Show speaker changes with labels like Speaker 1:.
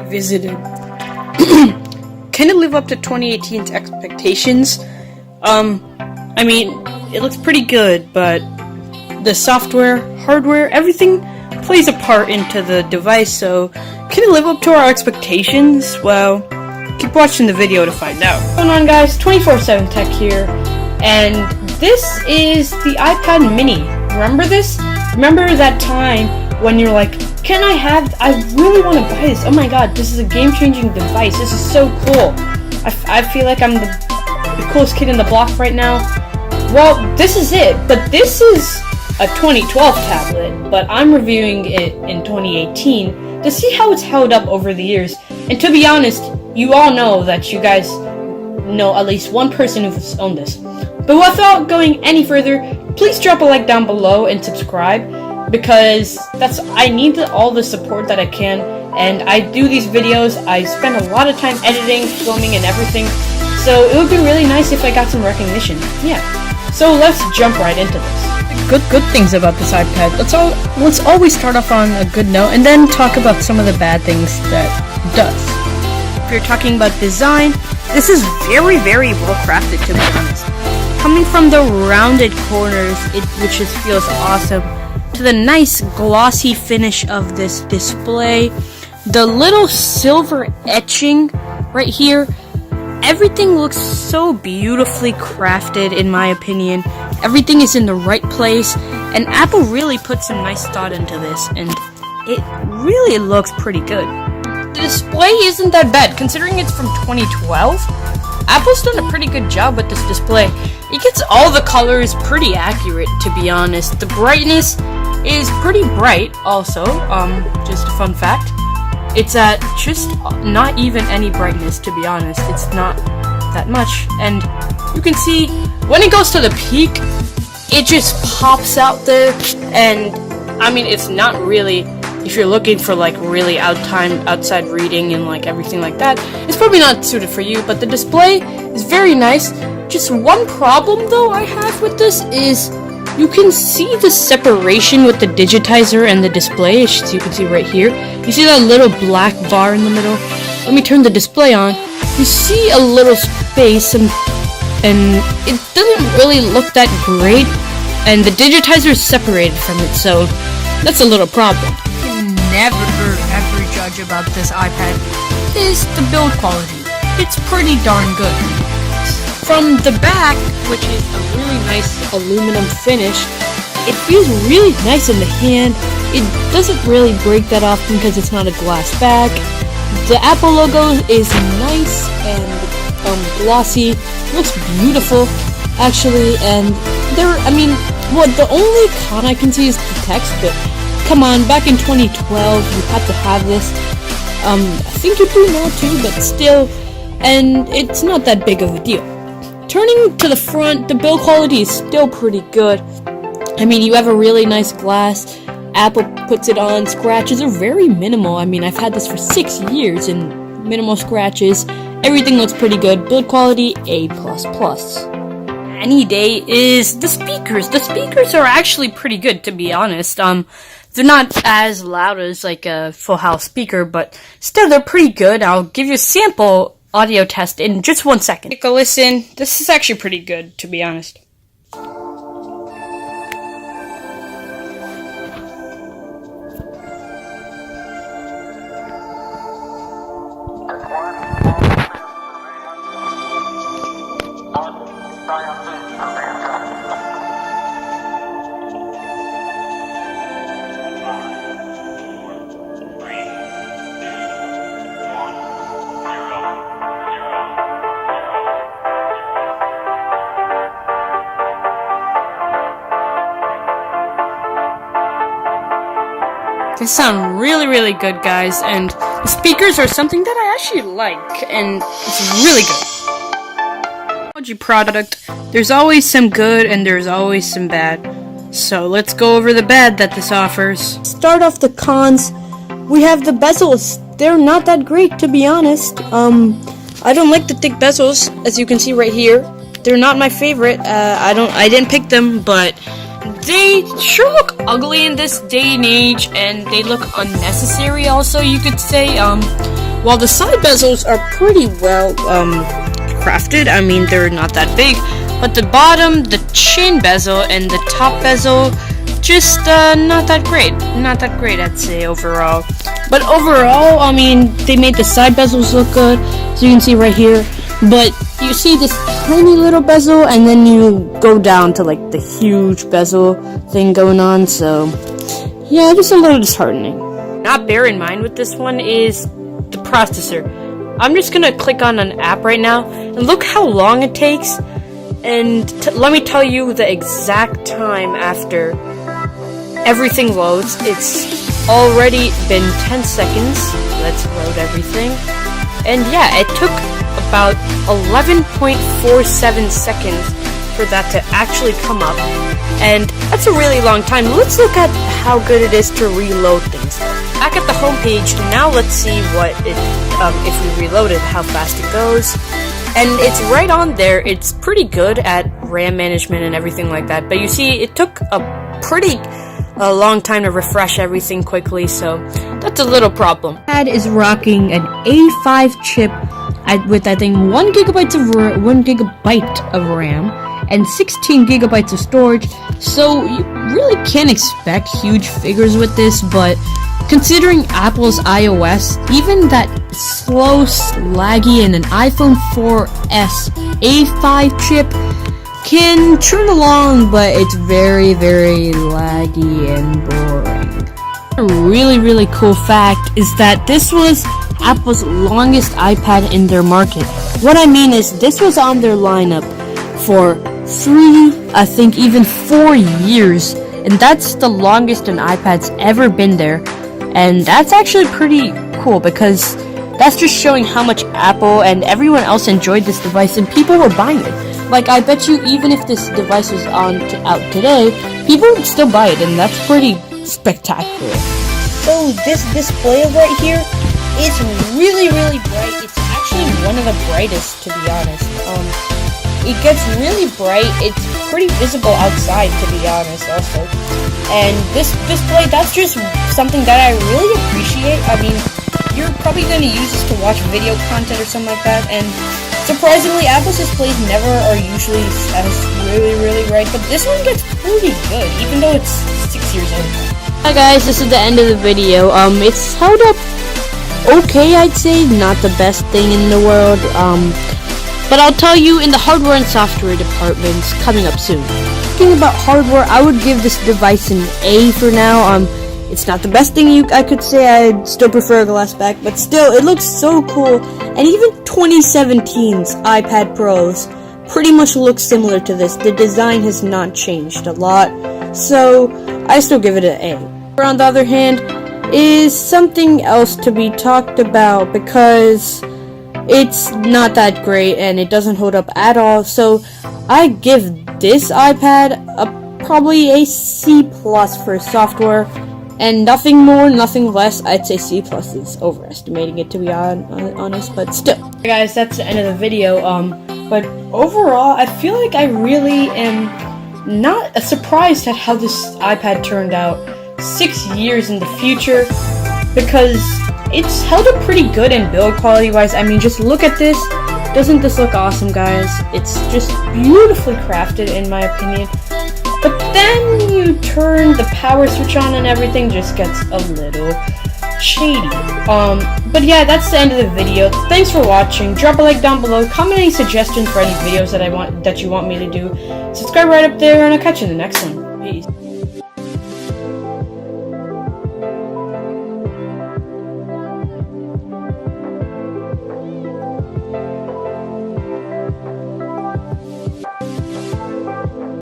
Speaker 1: visited. Can it live up to 2018's expectations? I mean, it looks pretty good, but the software, hardware, everything plays a part into the device, so can it live up to our expectations? Well, keep watching the video to find out. What's going on, guys? 24/7 Tech here, and this is the iPad mini. Remember this? Remember that time when you're like, I really want to buy this. Oh my god, this is a game-changing device. This is so cool. I feel like I'm the coolest kid in the block right now. Well, this is it, but this is a 2012 tablet, but I'm reviewing it in 2018 to see how it's held up over the years. And to be honest, you all know that you guys know at least one person who's owned this. But without going any further, please drop a like down below and subscribe, because I need all the support that I can, and I do these videos. I spend a lot of time editing, filming, and everything, so it would be really nice if I got some recognition. Yeah, so let's jump right into this. Good things about this iPad. Let's always start off on a good note, and then talk about some of the bad things that it does. If you're talking about design, this is very, very well crafted, to be honest. Coming from the rounded corners, which just feels awesome, to the nice glossy finish of this display, the little silver etching right here, everything looks so beautifully crafted, in my opinion. Everything is in the right place, and Apple really put some nice thought into this, and it really looks pretty good. The display isn't that bad, considering it's from 2012. Apple's done a pretty good job with this display. It gets all the colors pretty accurate, to be honest. The brightness is pretty bright also, just a fun fact. It's at just not even any brightness, to be honest. It's not that much, and you can see when it goes to the peak, it just pops out there, and I mean, it's not really, if you're looking for like really outside reading and like everything like that, it's probably not suited for you, but the display is very nice. Just one problem though I have with this is you can see the separation with the digitizer and the display, as you can see right here. You see that little black bar in the middle? Let me turn the display on. You see a little space, and it doesn't really look that great, and the digitizer is separated from it, so that's a little problem. You never ever judge about this iPad is the build quality. It's pretty darn good. From the back, which is a really nice aluminum finish, it feels really nice in the hand. It doesn't really break that often because it's not a glass back. The Apple logo is nice and glossy. Looks beautiful, actually. And the only con I can see is the text. But come on, back in 2012, you had to have this. I think you do now too, but still, and it's not that big of a deal. Turning to the front, the build quality is still pretty good. I mean, you have a really nice glass. Apple puts it on. Scratches are very minimal. I mean, I've had this for 6 years and minimal scratches. Everything looks pretty good. Build quality, A++. Any day is the speakers. The speakers are actually pretty good, to be honest. They're not as loud as like a full house speaker, but still they're pretty good. I'll give you a sample audio test in just 1 second. Take a listen. This is actually pretty good, to be honest. They sound really, really good, guys, and the speakers are something that I actually like, and it's really good. Technology product, there's always some good and there's always some bad. So let's go over the bad that this offers. Start off the cons. We have the bezels. They're not that great, to be honest. I don't like the thick bezels, as you can see right here. They're not my favorite. I didn't pick them, but they sure look ugly in this day and age, and they look unnecessary also, you could say. while the side bezels are pretty well crafted, I mean, they're not that big, but the bottom, the chin bezel, and the top bezel, just not that great. Not that great, I'd say, overall. But overall, I mean, they made the side bezels look good, so you can see right here. But you see this tiny little bezel, and then you go down to like the huge bezel thing going on, so yeah, just a little disheartening. Not bear in mind with this one is the processor. I'm just gonna click on an app right now, and look how long it takes, and let me tell you the exact time after everything loads. It's already been 10 seconds. Let's load everything. And yeah, it took about 11.47 seconds for that to actually come up. And that's a really long time. Let's look at how good it is to reload things. Back at the home page, now let's see what it, if we reload it, how fast it goes. And it's right on there. It's pretty good at RAM management and everything like that. But you see, it took a long time to refresh everything quickly, so that's a little problem.
Speaker 2: iPad is rocking an A5 chip with I think 1 gigabyte of RAM and 16 gigabytes of storage. So you really can't expect huge figures with this, but considering Apple's iOS, even that slow, laggy, and an iPhone 4S A5 chip can churn along, but it's very, very laggy and boring. A really cool fact is that this was Apple's longest iPad in their market. What I mean is, this was on their lineup for 3, I think even 4 years, and that's the longest an iPad's ever been there. And that's actually pretty cool, because that's just showing how much Apple and everyone else enjoyed this device, and people were buying it. Like, I bet you even if this device was out today, people would still buy it, and that's pretty spectacular.
Speaker 1: So this display right here is really bright. It's actually one of the brightest, to be honest. It gets really bright. It's pretty visible outside, to be honest, also. And this display, that's just something that I really appreciate. I mean, you're probably going to use this to watch video content or something like that, and surprisingly, Apple's displays never are usually as really bright, but this one gets pretty good, even though it's 6 years old.
Speaker 2: Hi guys, this is the end of the video. It's held up okay, I'd say. Not the best thing in the world, but I'll tell you, in the hardware and software departments, coming up soon. Talking about hardware, I would give this device an A for now. It's not the best thing I could say. I'd still prefer a glass back, but still, it looks so cool. And even 2017's iPad Pros pretty much look similar to this. The design has not changed a lot, so I still give it an A. On the other hand, is something else to be talked about, because it's not that great and it doesn't hold up at all. So I give this iPad probably a C+ for software. And nothing more, nothing less. I'd say C+ is overestimating it, to be honest, but still.
Speaker 1: Hey guys, that's the end of the video. But overall, I feel like I really am not surprised at how this iPad turned out 6 years in the future, because it's held up pretty good in build quality wise. I mean, just look at this. Doesn't this look awesome, guys? It's just beautifully crafted, in my opinion. But then you turn the power switch on and everything just gets a little shady. But yeah, that's the end of the video. Thanks for watching. Drop a like down below. Comment any suggestions for any videos that you want me to do. Subscribe right up there, and I'll catch you in the next one. Peace.